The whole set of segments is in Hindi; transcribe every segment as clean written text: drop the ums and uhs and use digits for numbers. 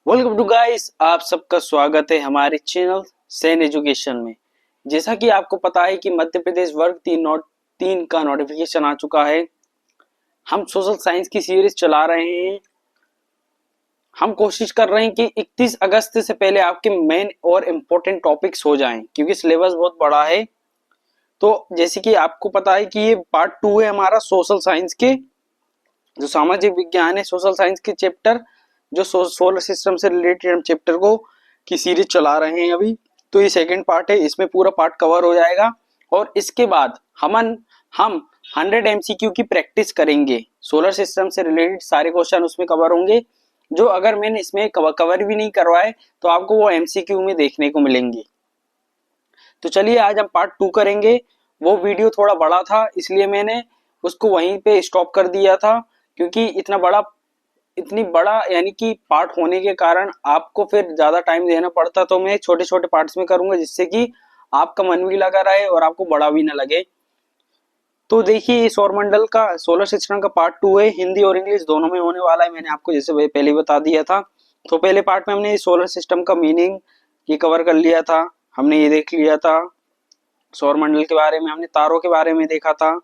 वेलकम टू गाइस, आप सबका स्वागत है हमारे चैनल सेन एजुकेशन में। जैसा कि आपको पता है कि मध्य प्रदेश वर्ग 3 का नोटिफिकेशन आ चुका है। हम सोशल साइंस की सीरीज चला रहे हैं। हम कोशिश कर रहे हैं कि 31 अगस्त से पहले आपके मेन और इम्पोर्टेंट टॉपिक्स हो जाएं, क्योंकि सिलेबस बहुत बड़ा है। तो जैसे कि आपको पता है कि ये पार्ट 2 है हमारा सोशल साइंस के, जो सामाजिक विज्ञान है सोशल साइंस के चैप्टर, जो सोलर सिस्टम से रिलेटेड हम चैप्टर को की सीरीज चला रहे हैं अभी। तो ये सेकंड पार्ट है, इसमें पूरा पार्ट कवर हो जाएगा और इसके बाद हम 100 एमसीक्यू की प्रैक्टिस करेंगे। सोलर सिस्टम से रिलेटेड सारे क्वेश्चन उसमें कवर होंगे, जो अगर मैंने इसमें कवर भी नहीं करवाए तो आपको वो एमसीक्यू में देखने को मिलेंगे। तो चलिए आज हम पार्ट 2 करेंगे। वो वीडियो थोड़ा बड़ा था, इसलिए मैंने उसको वहीं पे स्टॉप कर दिया था, क्योंकि इतनी बड़ा यानी कि पार्ट होने के कारण आपको फिर ज्यादा टाइम देना पड़ता। तो मैं छोटे छोटे पार्ट्स में करूंगा, जिससे कि आपका मन भी लगा रहे और आपको बड़ा भी ना लगे। तो देखिए, सौरमंडल का सोलर सिस्टम का पार्ट 2 है, हिंदी और इंग्लिश दोनों में होने वाला है। मैंने आपको जैसे पहले बता दिया था। तो पहले पार्ट में हमने सोलर सिस्टम का मीनिंग ये कवर कर लिया था, हमने ये देख लिया था। सौरमंडल के बारे में हमने तारों के बारे में देखा था,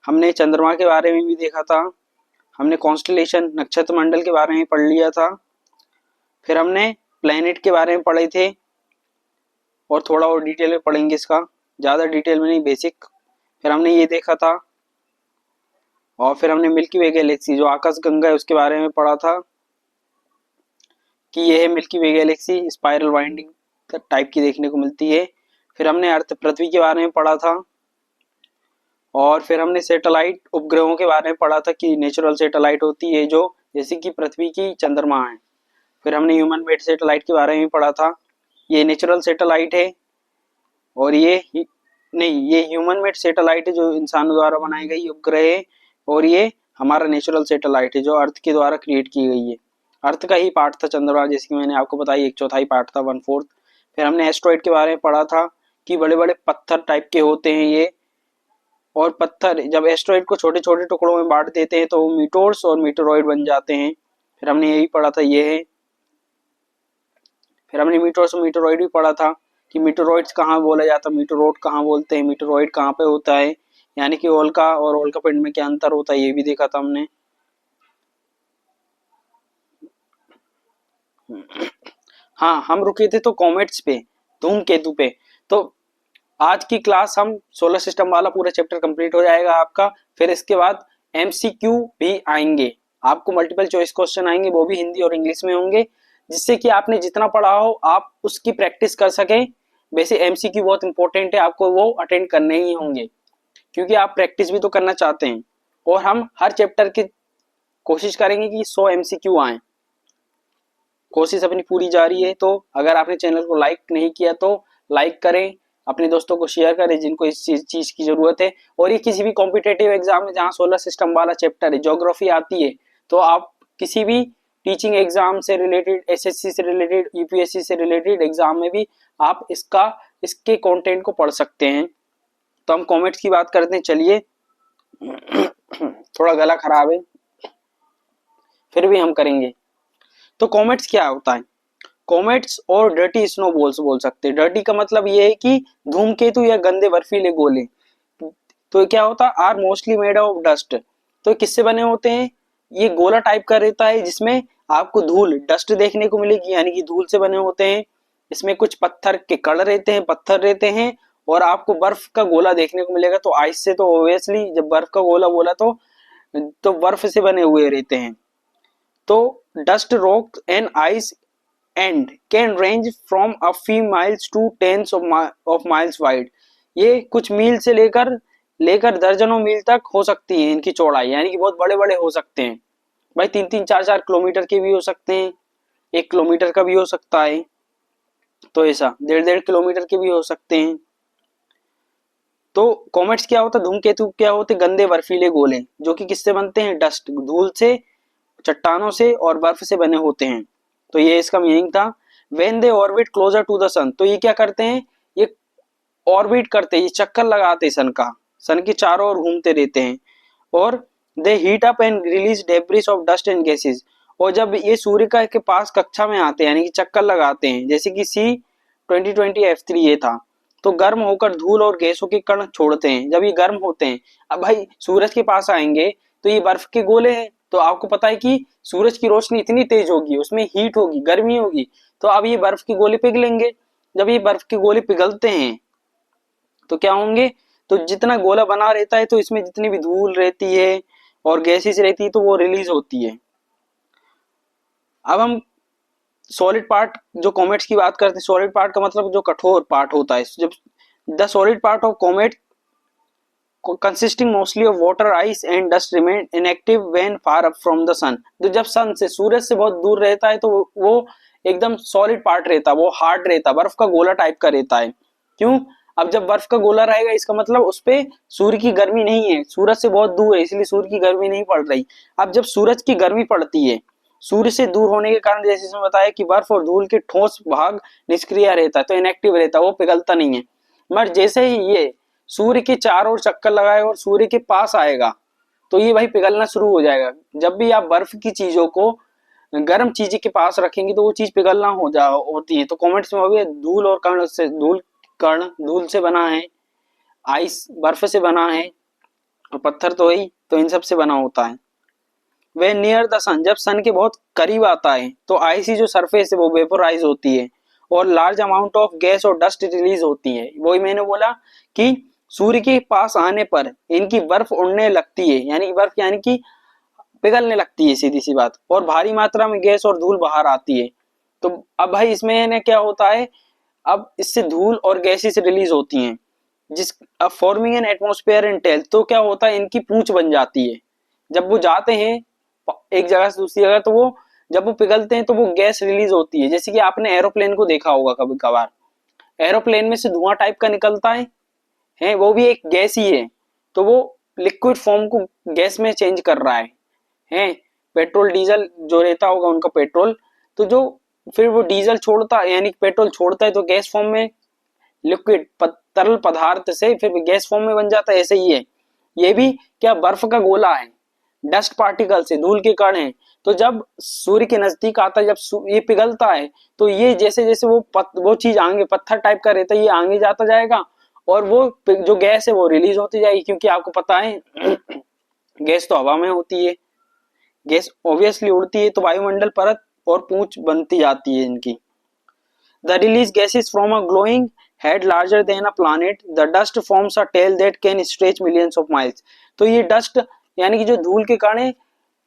हमने चंद्रमा के बारे में भी देखा था, हमने कॉन्स्टलेशन नक्षत्र मंडल के बारे में पढ़ लिया था। फिर हमने प्लैनेट के बारे में पढ़े थे और थोड़ा और डिटेल में पढ़ेंगे इसका, ज़्यादा डिटेल में नहीं, बेसिक। फिर हमने ये देखा था और फिर हमने मिल्की वे गैलेक्सी जो आकाश गंगा है उसके बारे में पढ़ा था कि यह है मिल्की वे गैलेक्सी, स्पाइरल वाइंडिंग टाइप की देखने को मिलती है। फिर हमने अर्थ पृथ्वी के बारे में पढ़ा था और फिर हमने सैटेलाइट उपग्रहों के बारे में पढ़ा था कि नेचुरल सैटेलाइट होती है जो जैसे कि पृथ्वी की चंद्रमा है। फिर हमने ह्यूमन मेड सैटेलाइट के बारे में पढ़ा था, ये नेचुरल सैटेलाइट है और ये ह्यूमन मेड सैटेलाइट है जो इंसानों द्वारा बनाई गई उपग्रह है, और ये हमारा नेचुरल सैटेलाइट है जो अर्थ के द्वारा क्रिएट की गई है। अर्थ का ही पार्ट था चंद्रमा, जैसे कि मैंने आपको बताया 1/4 पार्ट था, 1/4। फिर हमने एस्ट्रॉइड के बारे में पढ़ा था कि बड़े बड़े पत्थर टाइप के होते हैं ये, और पत्थर जब एस्ट्रॉइड को छोटे छोटे टुकड़ों में बांट देते हैं तो वो मीटोर्स और मीटोरॉइड बन जाते हैं। फिर हमने यही पढ़ा था, ये है। फिर हमने मीटोर्स और मीटोरॉइड भी पढ़ा था कि मीटोरॉइड्स कहाँ बोला जाता है, मीटोरॉइड कहाँ बोलते हैं, मीटोरॉइड कहाँ पे होता है, यानी कि उल्का और उल्का पिंड में क्या अंतर होता है, ये भी देखा था हमने। हाँ, हम रुके थे तो कॉमेट्स पे, धूमकेतु पे। तो आज की क्लास हम सोलर सिस्टम वाला पूरा चैप्टर कंप्लीट हो जाएगा आपका। फिर इसके बाद एमसीक्यू भी आएंगे, आपको मल्टीपल चॉइस क्वेश्चन आएंगे, वो भी हिंदी और इंग्लिश में होंगे, जिससे कि आपने जितना पढ़ा हो आप उसकी प्रैक्टिस कर सके। वैसे एमसीक्यू बहुत इंपॉर्टेंट है, आपको वो अटेंड करने ही होंगे, क्योंकि आप प्रैक्टिस भी तो करना चाहते हैं। और हम हर चैप्टर की कोशिश करेंगे कि 100 एमसीक्यू आए, कोशिश अपनी पूरी जारी है। तो अगर आपने चैनल को लाइक नहीं किया तो लाइक करें, अपने दोस्तों को शेयर करें जिनको इस चीज की जरूरत है। और ये किसी भी कॉम्पिटेटिव एग्जाम में जहाँ सोलर सिस्टम वाला चैप्टर है, ज्योग्राफी आती है, तो आप किसी भी टीचिंग एग्जाम से रिलेटेड, एसएससी से रिलेटेड, यूपीएससी से रिलेटेड एग्जाम में भी आप इसके कंटेंट को पढ़ सकते हैं। तो हम कमेंट्स की बात करते हैं, चलिए। थोड़ा गला खराब है, फिर भी हम करेंगे। तो कॉमेट्स क्या होता है? कॉमेट्स और डर्टी स्नोबॉल्स बोल सकते हैं। डर्टी का मतलब ये है कि धूमकेतु या गंदे बर्फीले गोले। तो क्या होता है? Are mostly made of dust. तो किससे बने होते हैं? ये गोला टाइप का रहता है जिसमें आपको धूल, डस्ट देखने को मिलेगी, यानी कि धूल से बने होते हैं। इसमें कुछ पत्थर के कण रहते हैं, पत्थर रहते हैं, और आपको बर्फ का गोला देखने को मिलेगा। तो आइस से तो ऑब्वियसली, जब बर्फ का गोला बोला तो बर्फ से बने हुए रहते हैं। तो dust, rock and ice and can range from a few miles to tens of miles wide। ये कुछ मील से लेकर दर्जनों मील तक हो सकती है इनकी चौड़ाई, यानी कि बहुत बड़े बड़े हो सकते हैं भाई। 3-3, 4-4 किलोमीटर के भी हो सकते हैं, 1 किलोमीटर का भी हो सकता है, तो ऐसा 1.5-1.5 किलोमीटर के भी हो सकते हैं। तो कॉमेट्स क्या होता है? धूमकेतु क्या होते? गंदे बर्फीले गोले, जो कि किससे बनते हैं? डस्ट, धूल से, चट्टानों से और बर्फ से बने होते हैं। तो ये इसका मीनिंग था। When they orbit closer to the sun, तो ये क्या करते हैं? ये ऑर्बिट करते हैं, ये चक्कर लगाते हैं सन का, सन के चारों ओर घूमते रहते हैं। और they heat up and release debris of dust and gases, और जब ये सूर्य का के पास कक्षा में आते हैं यानी कि चक्कर लगाते हैं, जैसे कि C2020F3 ये था, तो गर्म होकर धूल और गैसों के कण छोड़ते हैं। जब ये गर्म होते हैं, अब भाई सूरज के पास आएंगे तो ये बर्फ के गोले हैं, तो आपको पता है कि सूरज की रोशनी इतनी तेज होगी, उसमें हीट होगी, गर्मी होगी, तो अब ये बर्फ के गोले पिघलेंगे। जब ये बर्फ के गोले पिघलते हैं तो क्या होंगे, तो जितना गोला बना रहता है तो इसमें जितनी भी धूल रहती है और गैसेस रहती है तो वो रिलीज होती है। अब हम सॉलिड पार्ट जो कॉमेट्स की बात करते हैं, सॉलिड पार्ट का मतलब जो कठोर पार्ट होता है। जब the solid part of comet consisting mostly of water, ice and dust remain inactive when far up from the sun। तो जब सन से, सूरज से बहुत दूर रहता है तो वो एकदम सॉलिड पार्ट रहता है, वो हार्ड रहता है, बर्फ का गोला टाइप का रहता है। क्यों? अब जब बर्फ का गोला रहेगा इसका मतलब उस पे सूर्य की गर्मी नहीं है, सूरज से बहुत दूर है, इसलिए सूर्य की गर्मी नहीं पड़ रही। अब जब सूरज की गर्मी पड़ती है, सूर्य से दूर होने के कारण, जैसे इसमें बताया कि बर्फ और धूल के ठोस भाग निष्क्रिय रहता है, तो इनएक्टिव रहता है, वो पिघलता नहीं है। मगर जैसे ही ये सूर्य के चारों ओर चक्कर लगाएगा और सूर्य के पास आएगा तो ये भाई पिघलना शुरू हो जाएगा। जब भी आप बर्फ की चीजों को गर्म चीज के पास रखेंगे तो वो चीज पिघलना होती है। तो कॉमेट्स में अभी धूल और कण से, धूल से बना है, आइस बर्फ से बना है, और पत्थर तो वही, तो इन सब से बना होता है। वे नियर द सन, जब सन के बहुत करीब आता है तो आइसी जो सरफेस है वो वेपोराइज होती है और लार्ज अमाउंट ऑफ गैस और डस्ट रिलीज होती है। वही मैंने बोला कि सूर्य के पास आने पर इनकी बर्फ उड़ने लगती है, यानी बर्फ यानी कि पिघलने लगती है, सीधी सी बात, और भारी मात्रा में गैस और धूल बाहर आती है। तो अब भाई इसमें क्या होता है, अब इससे धूल और गैसेस रिलीज होती हैं, जिस अब forming an atmosphere in tail, तो क्या होता है इनकी पूंछ बन जाती है। जब वो जाते हैं एक जगह से दूसरी जगह तो वो जब वो पिघलते हैं तो वो गैस रिलीज होती है। जैसे कि आपने एरोप्लेन को देखा होगा कभी कभार, एरोप्लेन में से धुआं टाइप का निकलता है वो भी एक गैस ही है, तो वो लिक्विड फॉर्म को गैस में चेंज कर रहा है। पेट्रोल डीजल जो रहता होगा उनका पेट्रोल, तो जो फिर वो डीजल छोड़ता है यानी पेट्रोल छोड़ता है तो गैस फॉर्म में, लिक्विड तरल पदार्थ से फिर गैस फॉर्म में बन जाता है। ऐसे ही है ये भी, क्या बर्फ का गोला है, डस्ट पार्टिकल से, धूल के कण हैं, तो जब सूर्य के नजदीक आता है, जब ये पिघलता है तो ये जैसे जैसे वो चीज आगे पत्थर टाइप का रहता है, ये आगे जाता जाएगा और वो जो गैस है वो रिलीज होती जाएगी। क्योंकि आपको पता है गैस तो हवा में होती है, गैस ऑब्वियसली उड़ती है, तो वायुमंडल परत और पूंछ बनती जाती है इनकी। The release gases from a glowing head larger than a planet, the dust forms a tail that can stretch millions of miles. तो ये डस्ट यानी कि जो धूल के कण है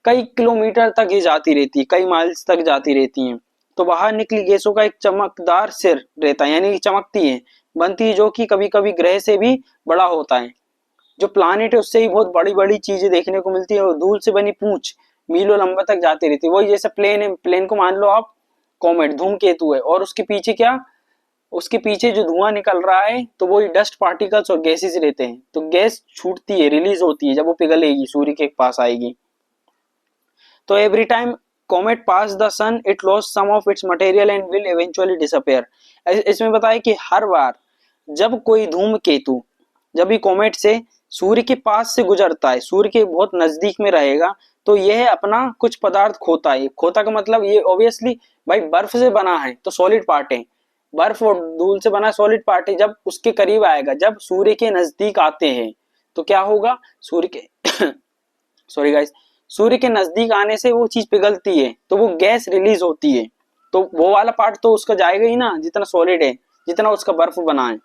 कई किलोमीटर तक ये जाती रहती है, कई माइल्स तक जाती रहती हैं। तो बाहर निकली गैसों का एक चमकदार सिर रहता है, यानी कि चमकती है, बनती है, जो कि कभी कभी ग्रह से भी बड़ा होता है। जो प्लानिट है उससे ही बहुत बड़ी बड़ी चीजें देखने को मिलती है, और धूल से बनी पूंछ मीलों लंबा तक जाती रहती है। वही जैसे प्लेन है, प्लेन को मान लो आप कॉमेट, धूमकेतु है, और उसके पीछे क्या, उसके पीछे जो धुआं निकल रहा है तो वो डस्ट पार्टिकल्स और गैसेस रहते हैं। तो गैस छूटती है, रिलीज होती है जब वो पिघलेगी, सूर्य के पास आएगी। तो every time comet pass the sun it lost some of its material and will eventually disappear। इसमें बताया कि हर बार जब कोई धूमकेतु, जब भी कॉमेट से सूर्य के पास से गुजरता है, सूर्य के बहुत नजदीक में रहेगा, तो यह अपना कुछ पदार्थ खोता है। खोता का मतलब ये ऑब्वियसली भाई बर्फ से बना है तो सॉलिड पार्ट है, बर्फ और धूल से बना सॉलिड पार्ट है। जब उसके करीब आएगा, जब सूर्य के नजदीक आते हैं तो क्या होगा, सूर्य के सॉरी गाइस, सूर्य के नजदीक आने से वो चीज पिघलती है तो वो गैस रिलीज होती है। तो वो वाला पार्ट तो उसका जाएगा ही ना, जितना सॉलिड है, जितना उसका बर्फ बना है।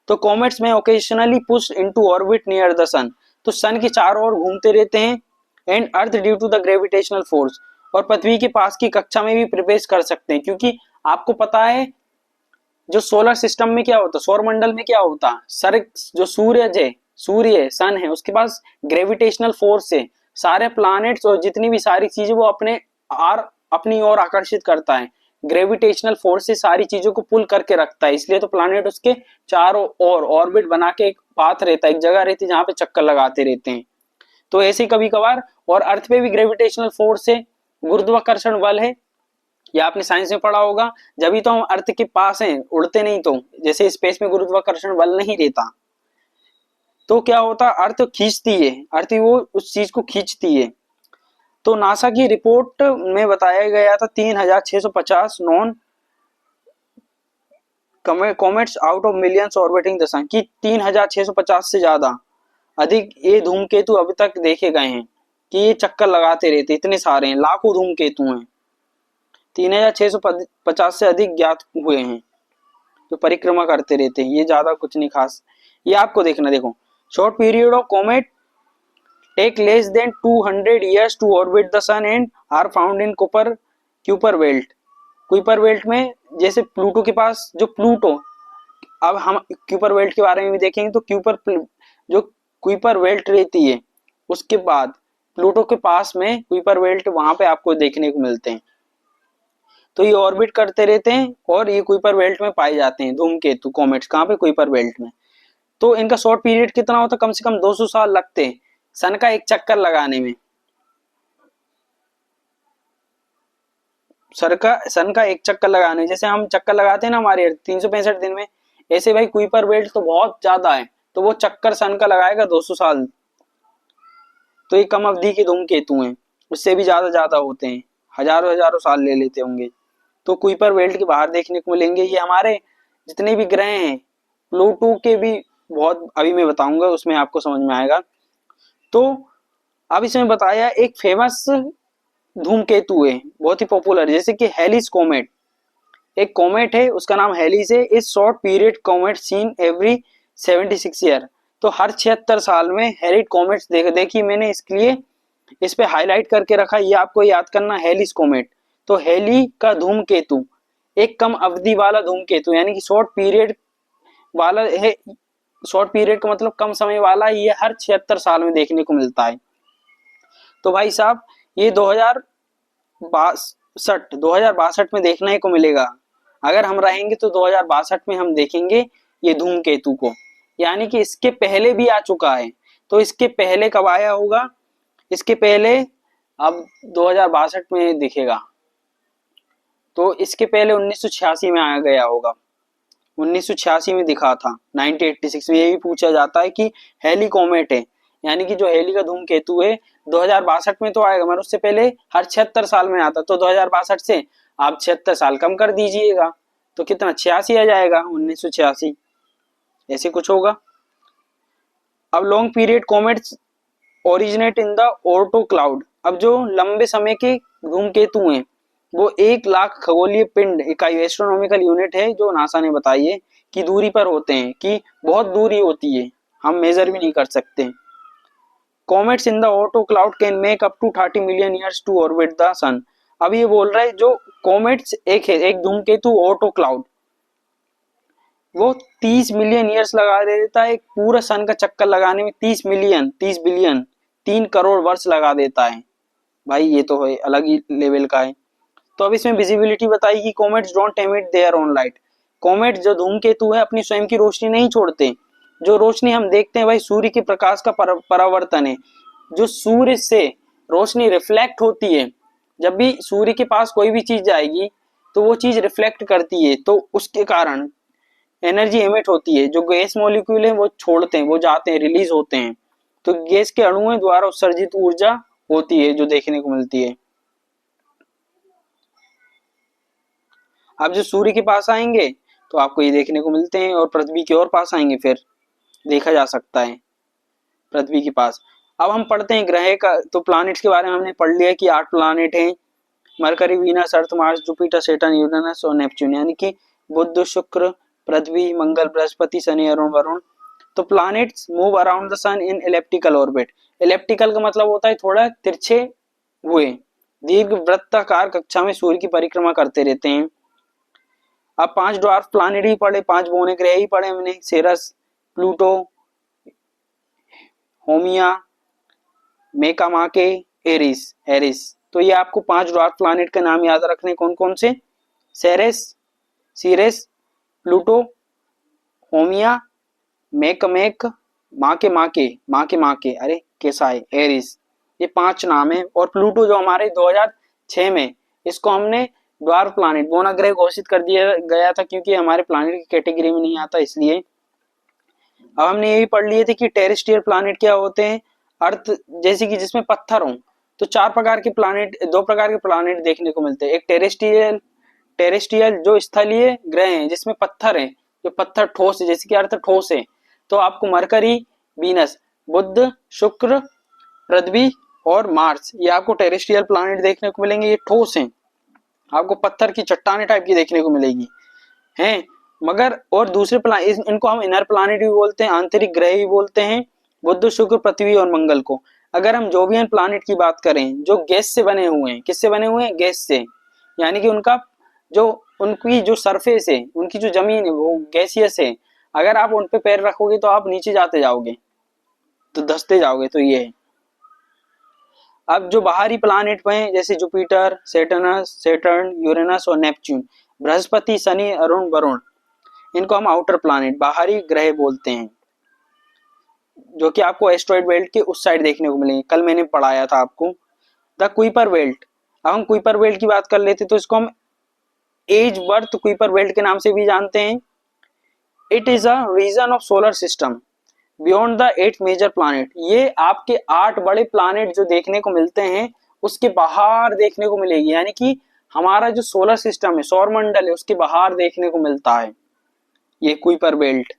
तो कॉमेट्स में occasionally push into orbit near the sun, तो सन के चारों ओर घूमते रहते हैं, and earth due to the gravitational force, और पृथ्वी के पास की कक्षा में भी प्रवेश कर सकते हैं। क्योंकि आपको पता है जो सोलर सिस्टम में क्या होता है, सौर मंडल में क्या होता है, सर जो सूर्य सन है, उसके पास ग्रेविटेशनल फोर्स है, सारे प्लैनेट्स और जितनी भी सारी चीजें वो अपनी ओर आकर्षित करता है। ग्रेविटेशनल फोर्स से सारी चीजों को पुल करके रखता है, इसलिए तो प्लैनेट उसके चारों ओर ऑर्बिट बना के एक पाथ रहता है, एक जगह रहती है जहां पे चक्कर लगाते रहते हैं। तो ऐसे कभी कभार, और अर्थ पे भी ग्रेविटेशनल फोर्स है, गुरुत्वाकर्षण बल है, या आपने साइंस में पढ़ा होगा, जब भी तो हम अर्थ के पास हैं, उड़ते नहीं, तो जैसे स्पेस में गुरुत्वाकर्षण बल नहीं रहता तो क्या होता, अर्थ खींचती है, अर्थ वो उस चीज को खींचती है। तो नासा की रिपोर्ट में बताया गया था 3650 known comets out of millions orbiting the sun, कि 3650 से ज्यादा अधिक ये धूमकेतु अभी तक देखे गए हैं कि ये चक्कर लगाते रहते, इतने सारे हैं, लाखों धूमकेतु हैं, 3650 से अधिक ज्ञात हुए हैं जो परिक्रमा करते रहते हैं। ये ज्यादा कुछ नहीं खास। ये आपको देखना, देखो, short period of comet take less than 200 years to orbit the sun and are found in Kuiper belt. Kuiper belt में, जैसे प्लूटो के पास जो प्लूटो, अब हम क्यूपर बेल्ट के बारे में भी देखेंगे, तो जो क्यूपर बेल्ट रहती है, उसके बाद प्लूटो के पास में क्यूपर बेल्ट, वहां पे आपको देखने को मिलते हैं। तो ये ऑर्बिट करते रहते हैं और ये क्यूपर बेल्ट में पाए जाते हैं धूमकेतु कॉमेट्स। कहाँ पे? क्यूपर बेल्ट में। तो इनका शॉर्ट पीरियड कितना होता है? कम से कम 200 साल लगते हैं सन का एक चक्कर लगाने में। सन का एक चक्कर लगाने, जैसे हम चक्कर लगाते हैं ना हमारे 365 दिन में, ऐसे भाई क्यूपर बेल्ट तो बहुत ज्यादा है, तो वो चक्कर सन का लगाएगा 200 साल। तो ये कम अवधि के धूमकेतु हैं, उससे भी ज्यादा होते हैं, हजारों हजारों साल ले लेते होंगे। तो कुइपर बेल्ट के बाहर देखने को मिलेंगे। ये हमारे जितने भी ग्रह हैं, प्लूटो के भी बहुत अभी मैं बताऊंगा, उसमें आपको समझ में आएगा। तो अब इसमें बताया एक फेमस धूमकेतु है, बहुत ही पॉपुलर, जैसे कि हेलिस कॉमेट। एक कॉमेट है, उसका नाम हेलिस है। इस short period comet seen every 76 year. तो हर 76 साल में हेलिस कॉमेट्स देखी मैंने, इसके लिए इस पे हाईलाइट करके रखा। ये आपको याद करना, हेलिस कॉमेट। तो हेली का धूमकेतु एक कम अवधि वाला धूमकेतु, यानी कि शॉर्ट पीरियड वाला है। शॉर्ट पीरियड का मतलब कम समय वाला, ये हर 76 साल में देखने को मिलता है। तो भाई साहब, ये 2062 में देखने को मिलेगा। अगर हम रहेंगे तो 2062 में हम देखेंगे ये धूमकेतु को, यानी कि इसके पहले भी आ चुका है। तो इसके पहले कब आया होगा? इसके पहले अब 2062 में दिखेगा, तो इसके पहले 1986 में आ गया होगा। 1986 में दिखा था, 1986 में। ये भी पूछा जाता है कि हेली कॉमेट है, यानी कि जो हेली का धूमकेतु है 2062 में तो आएगा, मगर उससे पहले हर 76 साल में आता। तो 2062 से आप 76 साल कम कर दीजिएगा, तो कितना? 86 आ जाएगा, 1986, ऐसे कुछ होगा। अब long period comets originate in the Oort cloud. अब जो लंबे समय के धूमकेतु हैं, वो 1 लाख खगोलीय पिंड इकाई, एस्ट्रोनॉमिकल यूनिट है जो नासा ने बताई है, कि दूरी पर होते हैं, कि बहुत दूरी होती है, हम मेजर भी नहीं कर सकते। Comets in the Oort cloud can make up to 30 million years to orbit the sun. अब ये बोल रहा है जो कॉमेट्स एक है, एक धूमकेतु ओर्टो क्लाउड, वो 30 मिलियन ईयर्स लगा देता है एक पूरा सन का चक्कर लगाने में। 30 मिलियन, 30 बिलियन, 3 करोड़ वर्ष लगा देता है। भाई ये तो है, अलग ही लेवल का है। तो अब इसमें विजिबिलिटी बताई कि comets don't emit their own light. Comet जो धूमकेतु है अपनी स्वयं की रोशनी नहीं छोड़ते। जो रोशनी हम देखते हैं भाई, सूर्य के प्रकाश का परावर्तन है। जो सूर्य से रोशनी रिफ्लेक्ट होती है, जब भी सूर्य के पास कोई भी चीज जाएगी तो वो चीज रिफ्लेक्ट करती है, तो उसके कारण एनर्जी एमिट होती है। जो गैस मॉलिक्यूल है वो छोड़ते हैं, वो जाते हैं, रिलीज होते हैं। तो गैस के अणुओं द्वारा उत्सर्जित ऊर्जा होती है जो देखने को मिलती है। आप जो सूर्य के पास आएंगे तो आपको ये देखने को मिलते हैं, और पृथ्वी के और पास आएंगे फिर देखा जा सकता है पृथ्वी के पास। अब हम पढ़ते हैं ग्रह का। तो प्लैनेट्स के बारे में हमने पढ़ लिया कि 8 प्लैनेट हैं, मरकरी, वीनस, अर्थ, मार्स, जुपिटर, सैटर्न, यूरेनस और नेपच्यून, यानी कि बुध, शुक्र, पृथ्वी, मंगल, बृहस्पति, शनि, अरुण, वरुण। तो planets move around the sun in elliptical orbit. Elliptical का मतलब होता है थोड़ा तिरछे हुए, दीर्घ वृत्ताकार कक्षा में सूर्य की परिक्रमा करते रहते हैं। अब 5 ड्वार्फ प्लैनेट ही पढ़े, 5 बौने ग्रह ही पढ़े हमने, सेरस, प्लूटो, होमिया, मेकामाके, एरिस। तो ये आपको 5 ड्वार्फ प्लैनेट के नाम याद रखने, कौन कौन से? सेरेस, सीरेस, प्लूटो, होमिया, मेक, माके, अरे कैसा है, एरिस। ये 5 नाम है। और प्लूटो जो हमारे 2006 में, इसको हमने ड्वार्फ प्लैनेट, बौना ग्रह घोषित कर दिया गया था, क्योंकि हमारे प्लैनेट की कैटेगरी में नहीं आता, इसलिए। अब हमने ये भी पढ़ लिए थे कि टेरेस्ट्रियल प्लैनेट क्या होते हैं। अर्थ जैसे कि जिसमें पत्थर हो, तो दो प्रकार के प्लानिट देखने को मिलते हैं। एक टेरेस्ट्रियल जो स्थलीय ग्रह हैं जिसमें पत्थर है, जो पत्थर ठोस है, जैसे कि अर्थ ठोस है, तो आपको मरकरी, वीनस, बुध, शुक्र, पृथ्वी और मार्स, ये आपको टेरेस्ट्रियल प्लानिट देखने को मिलेंगे। ये ठोस हैं, आपको पत्थर की चट्टाने टाइप की देखने को मिलेगी हैं। मगर और दूसरे इनको हम इनर प्लानिट भी बोलते हैं, आंतरिक ग्रह भी बोलते हैं, बुध, शुक्र, पृथ्वी और मंगल को। अगर हम जोवियन प्लानिट की बात करें, जो गैस से बने हुए हैं, किससे बने हुए हैं? गैस से, यानी कि उनकी जो सरफेस है, उनकी जो जमीन है वो गैसियस है। अगर आप उन पे पैर रखोगे तो आप नीचे जाते जाओगे, तो धंसते जाओगे। तो ये है। अब जो बाहरी प्लानिट हैं जैसे जुपिटर, सैटर्न, यूरेनस और नेपच्यून, बृहस्पति, शनि, अरुण, वरुण, इनको हम आउटर प्लानिट, बाहरी ग्रह बोलते हैं, जो कि आपको एस्ट्रॉइड बेल्ट के उस साइड देखने को मिलेंगे। कल मैंने पढ़ाया था आपको द कुइपर बेल्ट। अब हम कुइपर बेल्ट की बात कर लेते तो इसको हम एज वर्थ कुइपर बेल्ट के नाम से भी जानते हैं। It is a region of solar system beyond the 8 major planet. ये आपके 8 बड़े प्लानिट जो देखने को मिलते हैं उसके बाहर देखने को मिलेगी, यानी कि हमारा जो सोलर सिस्टम है, सौर मंडल है, उसके बाहर देखने को मिलता है ये कुइपर बेल्ट।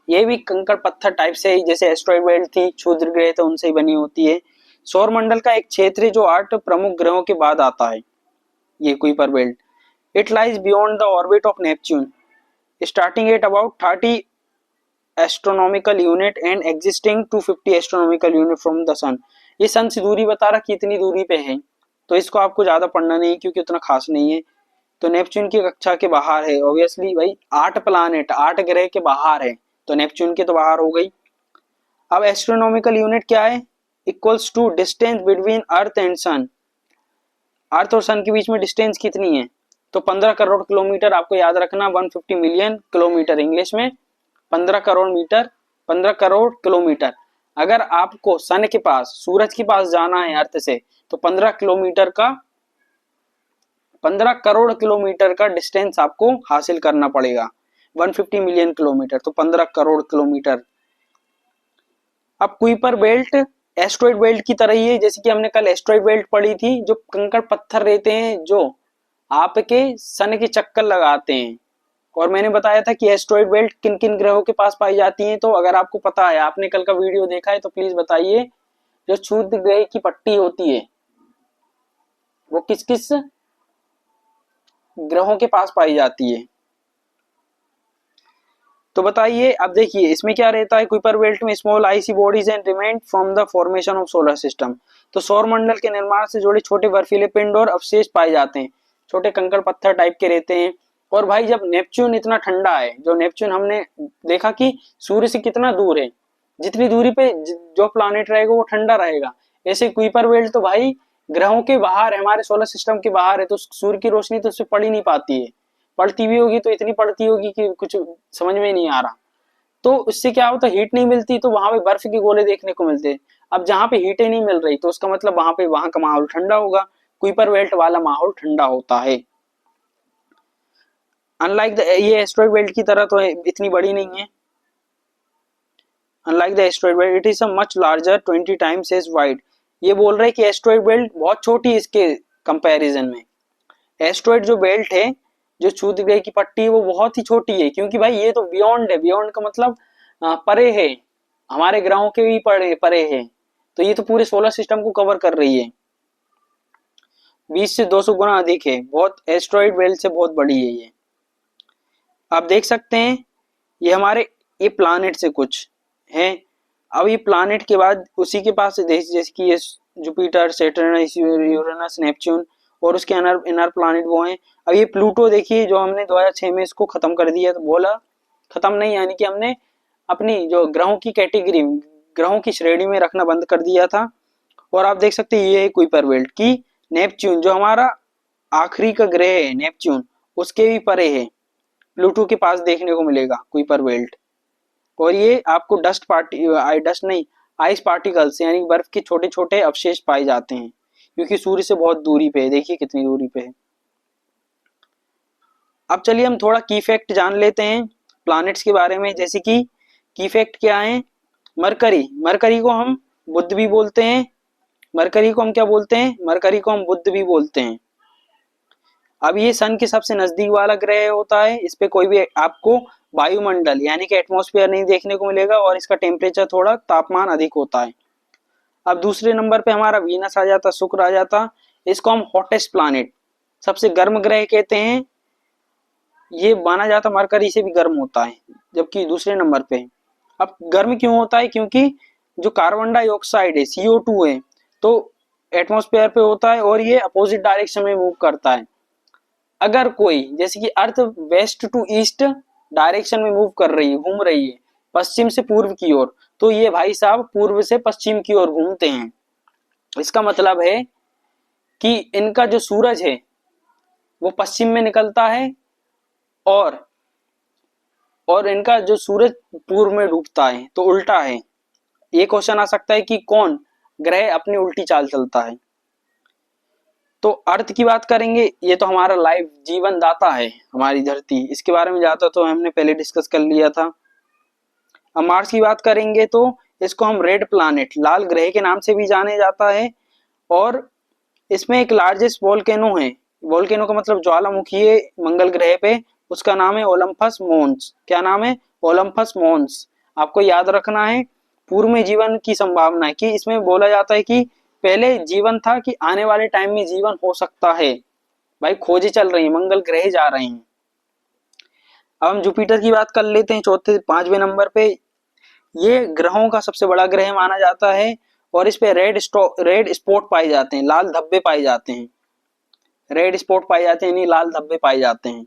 ये भी कंकड़ पत्थर टाइप से ही, जैसे एस्ट्रॉइड बेल्ट थी, क्षुद्र ग्रह तो उनसे ही बनी होती है। सौर मंडल का एक क्षेत्र है जो 8 प्रमुख ग्रहों के बाद आता है, ये Kuiper belt. It lies beyond the orbit of Neptune starting at about 30 astronomical unit and existing 250 astronomical unit from the sun. ये सन से दूरी बता रहा कितनी दूरी पे है, तो इसको आपको ज्यादा पढ़ना नहीं क्योंकि उतना खास नहीं है। तो नेपच्यून की कक्षा के बाहर है, ऑब्वियसली भाई 8 प्लानेट 8 ग्रह के बाहर है, तो नेपच्यून के तो बाहर हो गई। अब एस्ट्रोनॉमिकल यूनिट क्या है? Equals to distance between earth and sun. Earth और सन के बीच में डिस्टेंस कितनी है? तो 15 करोड़ किलोमीटर, आपको याद रखना, 150 मिलियन किलोमीटर, इंग्लिश में 15 करोड़ मीटर, 15 करोड़ किलोमीटर। अगर आपको सन के पास, सूरज के पास जाना है अर्थ से, तो 15 करोड़ किलोमीटर का डिस्टेंस आपको हासिल करना पड़ेगा। 150 मिलियन किलोमीटर तो 15 करोड़ किलोमीटर। अब कुइपर बेल्ट एस्ट्रॉइड बेल्ट की तरह ही है, जैसे कि हमने कल एस्ट्रॉइड बेल्ट पढ़ी थी, जो कंकड़ पत्थर रहते हैं जो आपके सन के चक्कर लगाते हैं। और मैंने बताया था कि एस्ट्रॉइड बेल्ट किन किन ग्रहों के पास पाई जाती हैं। तो अगर आपको पता है, आपने कल का वीडियो देखा है, तो प्लीज बताइए, जो क्षुद्र ग्रह की पट्टी होती है वो किस किस ग्रहों के पास पाई जाती है? तो बताइए। अब देखिए इसमें क्या रहता है, कुइपर बेल्ट में small icy bodies and remain from the formation of solar system. तो सौर मंडल के निर्माण से जुड़े छोटे बर्फीले पिंड और अवशेष पाए जाते हैं, छोटे कंकड़ पत्थर टाइप के रहते हैं। और भाई जब नेपच्यून इतना ठंडा है, जो नेपच्यून हमने देखा कि सूर्य से कितना दूर है, जितनी दूरी पे जो प्लानिट रहेगा वो ठंडा रहेगा। ऐसे कुइपर बेल्ट तो भाई ग्रहों के बाहर है, हमारे सोलर सिस्टम के बाहर है, तो सूर्य की रोशनी तो उससे पड़ ही नहीं पाती है। पड़ती भी होगी तो इतनी पड़ती होगी कि कुछ समझ में नहीं आ रहा। तो उससे क्या होता है, हीट नहीं मिलती, तो वहां पे बर्फ के गोले देखने को मिलते हैं। अब जहां पे हीट ही नहीं मिल रही तो उसका मतलब वहां का माहौल ठंडा होगा, कुइपर बेल्ट वाला माहौल ठंडा होता है। अनलाइक ये एस्ट्रॉइड बेल्ट की तरह तो इतनी बड़ी नहीं है। Unlike the asteroid belt it is a much larger 20 times as wide. ये बोल रहे हैं कि एस्ट्रॉइड बेल्ट बहुत छोटी है इसके कंपैरिजन में। एस्ट्रॉइड जो बेल्ट है, जो क्षुद्र ग्रह की पट्टी है, वो बहुत ही छोटी है, क्योंकि भाई ये तो बियॉन्ड है। बियॉन्ड का मतलब परे है, हमारे ग्रहों के भी परे है। तो ये तो पूरे सोलर सिस्टम को कवर कर रही है, 20 से 200 गुना अधिक है, बहुत एस्ट्रॉइड बेल्ट से बहुत बड़ी है ये। आप देख सकते हैं ये हमारे ये प्लानेट से कुछ है। अब ये प्लानेट के बाद उसी के पास जैसे कि ये जुपिटर, सैटर्न, यूरेनस, नेपच्यून और उसके इनर प्लानेट वो हैं। अब ये प्लूटो देखिए, जो हमने 2006 में इसको खत्म कर दिया, तो बोला खत्म नहीं, यानी कि हमने अपनी जो ग्रहों की कैटेगरी, ग्रहों की श्रेणी में रखना बंद कर दिया था। और आप देख सकते हैं ये है कुइपर बेल्ट की नेपच्यून, जो हमारा आखिरी का ग्रह है नेपच्यून, उसके भी परे है, प्लूटो के पास देखने को मिलेगा कुइपर बेल्ट। और ये आपको डस्ट नहीं, आइस पार्टिकल्स यानी बर्फ के छोटे छोटे अवशेष पाए जाते हैं, क्योंकि सूर्य से बहुत दूरी पे है। देखिए कितनी दूरी पे है। अब चलिए हम थोड़ा की फैक्ट जान लेते हैं प्लैनेट्स के बारे में। जैसे कि की फैक्ट क्या है, मरकरी को हम बुध भी बोलते हैं, मरकरी को हम क्या बोलते हैं? मरकरी को हम बुध भी बोलते हैं। अब ये सन के सबसे नजदीक वाला ग्रह होता है। इस पे कोई भी आपको वायुमंडल यानी कि एटमॉस्फेयर नहीं देखने को मिलेगा और इसका टेम्परेचर थोड़ा तापमान अधिक होता है। अब दूसरे नंबर पे हमारा वीनस आ जाता, शुक्र आ जाता। इसको हम हॉटेस्ट प्लानिट, सबसे गर्म ग्रह कहते हैं। ये माना जाता मरकरी से भी गर्म होता है, जबकि दूसरे नंबर पे है। अब गर्म क्यों होता है? क्योंकि जो कार्बन डाइऑक्साइड है, CO2 है, तो एटमॉस्फेयर पे होता है और ये अपोजिट डायरेक्शन में मूव करता है। अगर कोई, जैसे कि अर्थ वेस्ट टू ईस्ट डायरेक्शन में मूव कर रही है, घूम रही है पश्चिम से पूर्व की ओर, तो ये भाई साहब पूर्व से पश्चिम की ओर घूमते हैं। इसका मतलब है कि इनका जो सूरज है वो पश्चिम में निकलता है और इनका जो सूरज पूर्व में डूबता है, तो उल्टा है। ये क्वेश्चन आ सकता है कि कौन ग्रह अपनी उल्टी चाल चलता है। तो अर्थ की बात करेंगे, ये तो हमारा लाइफ जीवन दाता है, हमारी धरती। इसके बारे में ज्यादा तो हमने पहले डिस्कस कर लिया था। अब मार्स की बात करेंगे तो इसको हम रेड प्लैनेट, लाल ग्रह के नाम से भी जाने जाता है। और इसमें एक लार्जेस्ट वोल्केनो है। वोल्केनो का मतलब ज्वालामुखी है मंगल ग्रह पे। उसका नाम है ओलंपस मोन्स। क्या नाम है? ओलंपस मोन्स। आपको याद रखना है। पूर्व में जीवन की संभावना है कि इसमें बोला जाता है कि पहले जीवन था, कि आने वाले टाइम में जीवन हो सकता है। भाई खोजें चल रही हैं, मंगल ग्रह जा रहे हैं। अब हम जुपिटर की बात कर लेते हैं, चौथे पांचवें नंबर पे। ये ग्रहों का सबसे बड़ा ग्रह माना जाता है और इस पे रेड स्पॉट पाए जाते हैं, लाल धब्बे पाए जाते हैं। रेड स्पॉट पाए जाते हैं यानी लाल धब्बे पाए जाते हैं।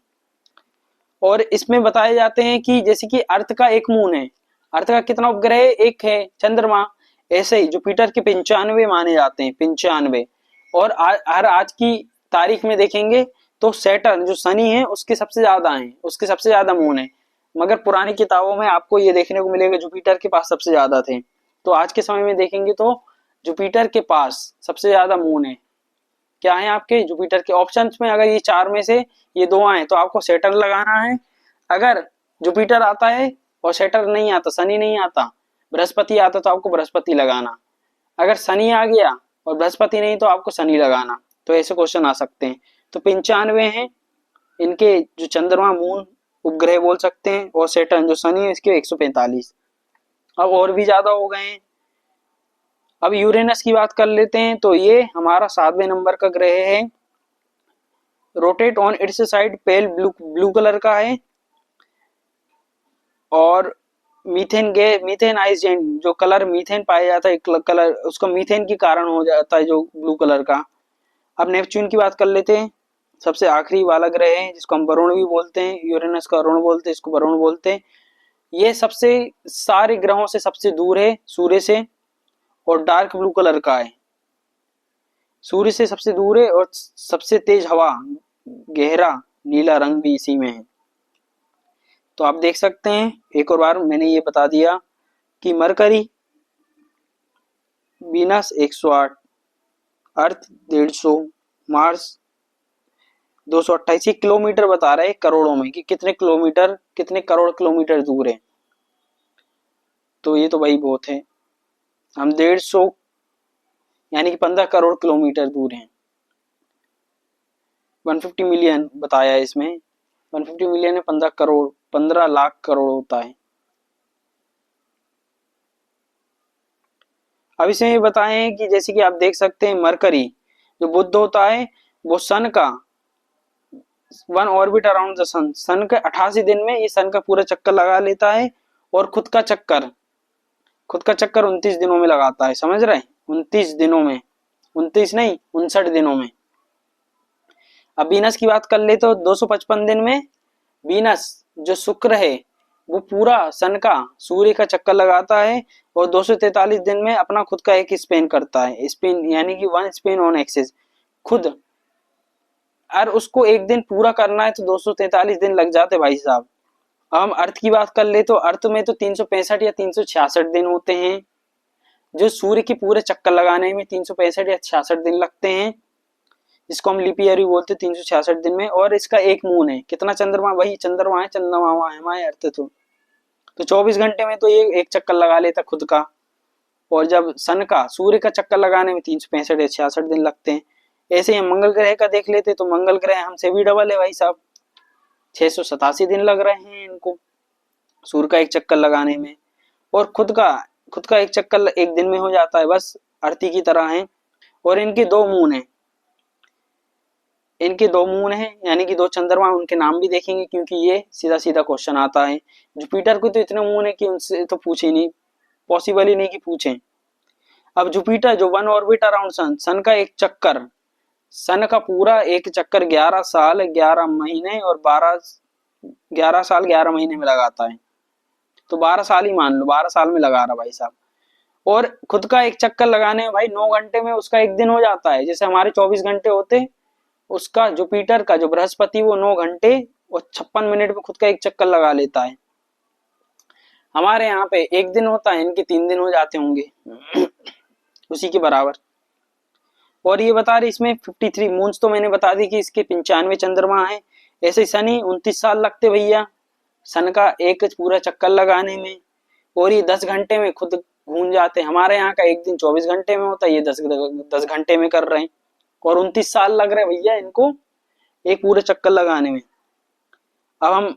और इसमें बताए जाते हैं कि जैसे कि अर्थ का एक मून है, अर्थ का कितना उपग्रह? एक है, चंद्रमा। ऐसे ही जुपिटर के 95 माने जाते हैं, 95। और हर आज की तारीख में देखेंगे तो सैटर्न जो शनि है उसके सबसे ज्यादा हैं, उसके सबसे ज्यादा मून है। मगर पुरानी किताबों में आपको ये देखने को मिलेगा जुपिटर के पास सबसे ज्यादा थे। तो आज के समय में देखेंगे तो जुपिटर के पास सबसे ज्यादा मून है। क्या है आपके जुपिटर के ऑप्शंस में? अगर ये चार में से ये दो आए तो आपको सैटर्न लगाना है। अगर जुपिटर आता है और सैटर्न नहीं आता, शनि नहीं आता, बृहस्पति आता, तो आपको बृहस्पति लगाना। अगर शनि आ गया और बृहस्पति नहीं तो आपको शनि लगाना। तो ऐसे क्वेश्चन आ सकते हैं। तो 95 हैं इनके, जो चंद्रमा मून उपग्रह बोल सकते हैं। और सैटर्न जो शनि है इसके 145। अब और भी ज्यादा हो गए हैं। अब यूरेनस की बात कर लेते हैं। तो ये हमारा 7वें नंबर का ग्रह है। Rotate on it's side, pale blue colour का है। और मीथेन आइजेंट, जो कलर मीथेन पाया जाता है, कलर उसका मीथेन के कारण हो जाता है जो ब्लू कलर का। अब नेपच्यून की बात कर लेते हैं। सबसे आखिरी वाला ग्रह है जिसको हम वरुण भी बोलते हैं। यूरेनस का वरुण बोलते हैं, इसको वरुण बोलते हैं। ये सबसे सारे ग्रहों से सबसे दूर है सूर्य से और डार्क ब्लू कलर का है। सूर्य से सबसे दूर है और सबसे तेज हवा, गहरा नीला रंग भी इसी में है। तो आप देख सकते हैं, एक और बार मैंने ये बता दिया कि मरकरी, वीनस 108, अर्थ 150, मार्स 228। किलोमीटर बता रहा है करोड़ों में कि कितने किलोमीटर, कितने करोड़ किलोमीटर दूर है। तो ये तो भाई बहुत है। हम 150 यानी कि 15 करोड़ किलोमीटर दूर हैं। 150 मिलियन बताया है इसमें। 150 मिलियन में 15 करोड़, 15 लाख करोड़ होता है। अब इसमें ये बताएं कि जैसे कि आप देख सकते हैं मरकरी जो बुध होता है वो सन का 1 ऑर्बिट अराउंड द सन, सन के 88 दिन में ये सन का पूरा चक्कर लगा लेता है। और खुद का चक्कर 29 दिनों में लगाता है। समझ रहे हैं? 29 दिनों में, 29 नहीं 59 दिनों में। अब वीनस की बात कर ले तो 255 दिन में वीनस जो शुक्र है वो पूरा सन का, सूर्य का चक्कर लगाता है। और 243 दिन में अपना खुद का एक स्पेन करता है, स्पिन यानी कि 1 स्पिन ऑन एक्सिस खुद। और उसको एक दिन पूरा करना है तो 243 दिन लग जाते भाई साहब। अब हम अर्थ की बात कर ले तो अर्थ में तो 365 या 366 दिन होते हैं। जो सूर्य के पूरे चक्कर लगाने में 365 या 66 दिन लगते हैं, जिसको हम लीप ईयर भी बोलते हैं 366 दिन में। और इसका एक मून है। कितना चंद्रमा? वही चंद्रमा है, चंद्रमा है हमारे अर्थ। तो 24 घंटे में तो ये एक चक्कर लगा लेता खुद का। और जब सन का सूर्य का चक्कर लगाने में 365 या 66 दिन लगते हैं। ऐसे ही हम मंगल ग्रह का देख लेते तो मंगल ग्रह हमसे भी डबल है भाई साहब, 687 दिन लग रहे हैं इनको सूर्य का एक चक्कर लगाने में। और खुद का एक चक्कर एक दिन में हो जाता है, बस अर्थी की तरह है। और इनके दो मून हैं यानी कि दो चंद्रमा, उनके नाम भी देखेंगे क्योंकि ये सीधा सीधा क्वेश्चन आता है। जुपिटर को तो इतने मून है कि उनसे तो पूछे ही नहीं, पॉसिबल ही नहीं कि पूछें। अब जुपिटर जो वन ऑर्बिट अराउंड सन, सन का एक चक्कर, सन का पूरा एक चक्कर 11 साल 11 महीने और 11 साल 11 महीने में लगाता है। तो 12 साल ही मान लो, 12 साल में लगा रहा भाई साहब। और खुद का एक चक्कर लगाने में भाई 9 घंटे में उसका एक दिन हो जाता है। जैसे हमारे 24 घंटे होते, उसका जुपिटर का जो बृहस्पति वो 9 घंटे और 56 मिनट में खुद का एक चक्कर लगा लेता है। हमारे यहाँ पे एक दिन होता है, इनके 3 दिन हो जाते होंगे उसी के बराबर। और ये बता रहे इसमें 53 मून्स तो मैंने बता दी कि इसके 95 चंद्रमा है। ऐसे शनि 29 साल लगते भैया सन का एक पूरा चक्कर लगाने में, और ये 10 घंटे में खुद घूम जाते हैं। हमारे यहाँ का एक दिन 24 घंटे में होता है, ये 10 घंटे में कर रहे हैं और 29 साल लग रहे हैं भैया इनको एक पूरे चक्कर लगाने में। अब हम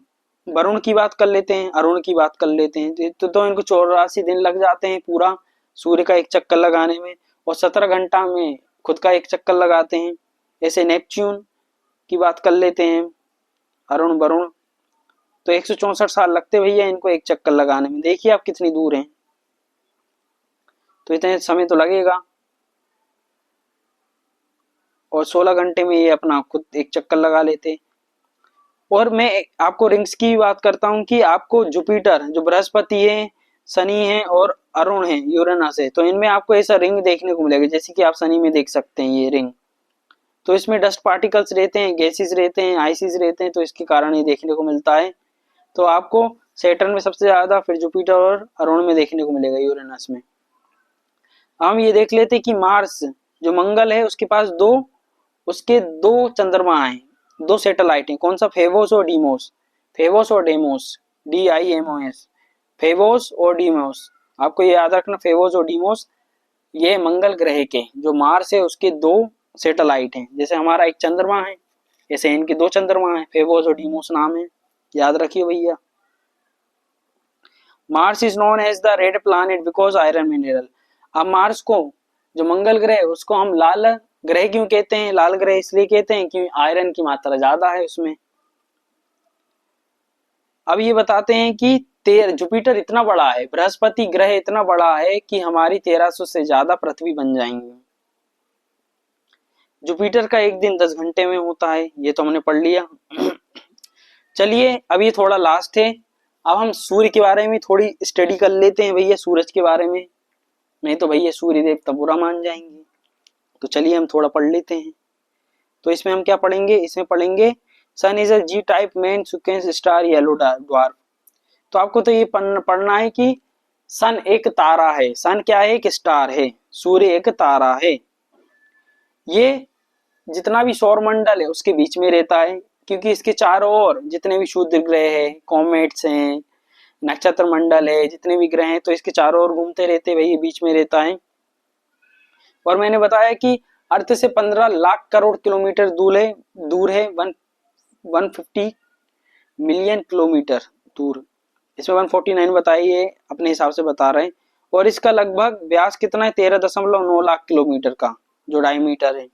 वरुण की बात कर लेते हैं, अरुण की बात कर लेते हैं। तो इनको 84 दिन लग जाते हैं पूरा सूर्य का एक चक्कर लगाने में, और 17 घंटा में खुद का एक चक्कर लगाते हैं। ऐसे नेपच्यून की बात कर लेते हैं, अरुण वरुण, तो 164 साल लगते भैया इनको एक चक्कर लगाने में। देखिए आप कितनी दूर हैं, तो इतने समय तो लगेगा। और 16 घंटे में ये अपना खुद एक चक्कर लगा लेते। और मैं आपको रिंग्स की बात करता हूँ कि आपको जुपिटर जो बृहस्पति है, शनि है और अरुण है यूरेनस है, तो इनमें आपको ऐसा रिंग देखने को मिलेगा जैसे कि आप शनि में देख सकते हैं ये रिंग। तो इसमें डस्ट पार्टिकल्स रहते हैं, गैसेस रहते हैं, आइसिस रहते हैं, तो इसके कारण ये देखने को मिलता है। तो आपको सैटर्न में सबसे ज्यादा, फिर जुपिटर और अरुण में देखने को मिलेगा यूरेनस में। हम ये देख लेते हैं कि मार्स जो मंगल है उसके दो चंद्रमा हैं, दो सैटेलाइट हैं। कौन सा? फेबोस और डीमोस, फेबोस और डेमोस, DIMOS, फेबोस और डीमोस। आपको ये याद रखना, फेबोस और डीमोस ये मंगल ग्रह के जो मार्स है उसके दो सैटेलाइट हैं। जैसे हमारा एक चंद्रमा है, ऐसे इनके दो चंद्रमा हैं, फेबोस और डीमोस नाम है, याद रखिए भैया। Mars is known as the red planet because iron mineral. अब मार्स को, जो मंगल ग्रह है, उसको हम लाल ग्रह क्यों कहते हैं? लाल ग्रह इसलिए कहते हैं कि आयरन की मात्रा ज्यादा है उसमें। अब ये बताते हैं कि जुपिटर इतना बड़ा है, बृहस्पति ग्रह इतना बड़ा है कि हमारी 1300 से ज्यादा पृथ्वी बन जाएंगी। जुपिटर का एक दिन 10 घंटे में होता है, ये तो हमने पढ़ लिया। चलिए अब ये थोड़ा लास्ट है, अब हम सूर्य के बारे में थोड़ी स्टडी कर लेते हैं भैया, सूरज के बारे में, नहीं तो भैया सूर्य देवता बुरा मान जाएंगे। तो चलिए हम थोड़ा पढ़ लेते हैं। तो इसमें हम क्या पढ़ेंगे? इसमें पढ़ेंगे sun is a G type main sequence star yellow dwarf. तो आपको तो ये पढ़ना है कि सन एक तारा है, सन क्या है? एक स्टार है, सूर्य एक तारा है। ये जितना भी सौर मंडल है उसके बीच में रहता है, क्योंकि इसके चारों ओर जितने भी क्षुद्र ग्रह है, कॉमेट्स हैं, नक्षत्र मंडल है, जितने भी ग्रह हैं, तो इसके चारों ओर घूमते रहते, वही बीच में रहता है। और मैंने बताया कि अर्थ से 15 लाख करोड़ किलोमीटर दूर है 150 मिलियन किलोमीटर दूर। इसमें 149 बताइए, अपने हिसाब से बता रहे हैं। और इसका लगभग व्यास कितना है? 13.9 लाख किलोमीटर का जो डायमीटर है।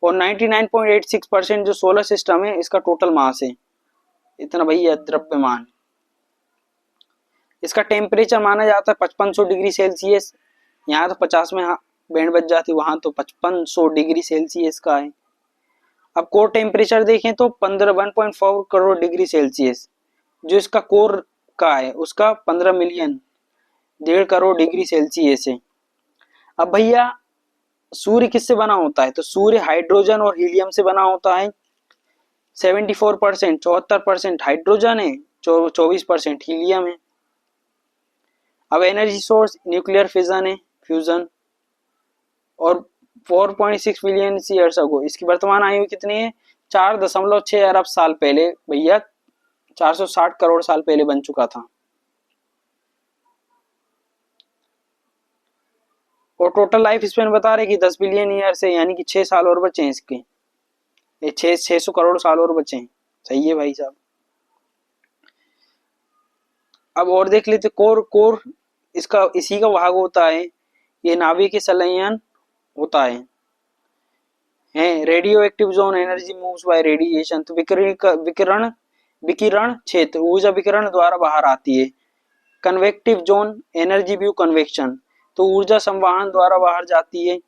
और 99.86% जो सोलर सिस्टम है इसका टोटल मास है, इतना भैया द्रव्यमान। इसका टेम्परेचर माना जाता है 5500 डिग्री सेल्सियस। यहाँ तो 50 में बैंड बच जाती, वहां तो 5500 डिग्री सेल्सियस का है। अब कोर टेम्परेचर देखें तो 1.4 करोड़ डिग्री सेल्सियस। जो इसका कोर का है उसका 15 मिलियन 1.5 करोड़ डिग्री सेल्सियस है। अब भैया सूर्य किससे बना होता है? तो सूर्य हाइड्रोजन और हीलियम से बना होता है। 74%, 74% हाइड्रोजन है, 24% हीलियम है। अब एनर्जी सोर्स न्यूक्लियर फिजन है, फ्यूजन। और 4.6 बिलियन ईयर्स अगो, इसकी वर्तमान आयु कितनी है? 4.6 अरब साल पहले भैया, 460 करोड़ साल पहले बन चुका था। और टोटल लाइफ स्पेन बता रहे कि 10 बिलियन ईयर से, यानी कि 6 साल और बचे हैं इसके, ये 600 करोड़ साल और बचे हैं। सही है भाई साहब। अब और देख लेते कोर। कोर इसका इसी का भाग होता है, ये नाभिक संलयन होता है। Radio active zone energy moves bye radiation, तो विकिरण विकिरण क्षेत्र ऊर्जा विकिरण द्वारा बाहर आती है। Convective zone energy view convection, तो ऊर्जा संवहन द्वारा बाहर जाती है।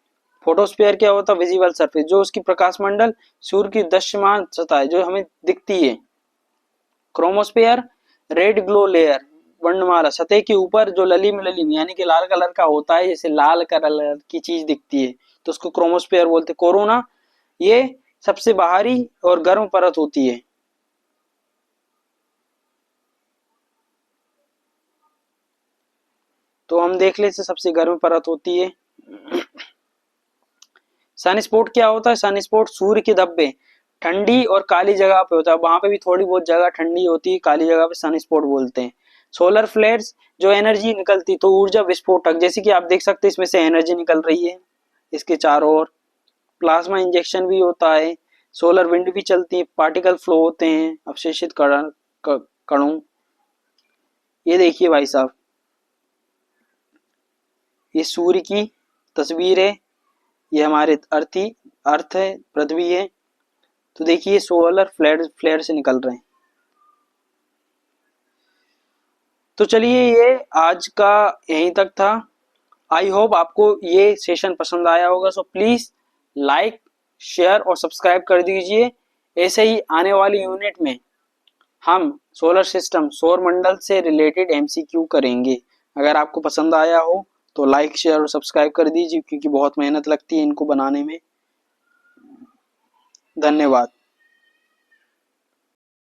फोटोस्फीयर क्या होता है? विजिबल सरफेस, जो उसकी प्रकाश मंडल सूर्य की दृश्यमान सतह है जो हमें दिखती है। क्रोमोस्फीयर रेड ग्लो लेयर, वर्णमाला सतह के ऊपर जो ललिम ललिम यानी कि लाल कलर का होता है, जैसे लाल कलर की चीज दिखती है तो उसको क्रोमोस्फीयर बोलते हैं। कोरोना ये सबसे बाहरी और गर्म परत होती है। तो हम देख लेते सबसे गर्म परत होती है। सनस्पॉट क्या होता है? सनस्पॉट सूर्य के धब्बे ठंडी और काली जगह पे होता है, वहां पे भी थोड़ी बहुत जगह ठंडी होती है, काली जगह पे सनस्पॉट बोलते हैं। सोलर फ्लेयर्स जो एनर्जी निकलती, तो ऊर्जा विस्फोटक, जैसे कि आप देख सकते हैं इसमें से एनर्जी निकल रही है इसके चारों ओर। प्लाज्मा इंजेक्शन भी होता है, सोलर विंड भी चलती है, पार्टिकल फ्लो होते हैं, अवशेषित कणों। ये देखिए भाई साहब, ये सूर्य की तस्वीर है, ये हमारे अर्थ है, पृथ्वी है। तो देखिए सोलर फ्लेयर से निकल रहे हैं। तो चलिए ये आज का यहीं तक था। आई होप आपको ये सेशन पसंद आया होगा। सो प्लीज लाइक शेयर और सब्सक्राइब कर दीजिए। ऐसे ही आने वाली यूनिट में हम सोलर सिस्टम सौर मंडल से रिलेटेड एमसीक्यू करेंगे। अगर आपको पसंद आया हो तो लाइक शेयर और सब्सक्राइब कर दीजिए, क्योंकि बहुत मेहनत लगती है इनको बनाने में। धन्यवाद।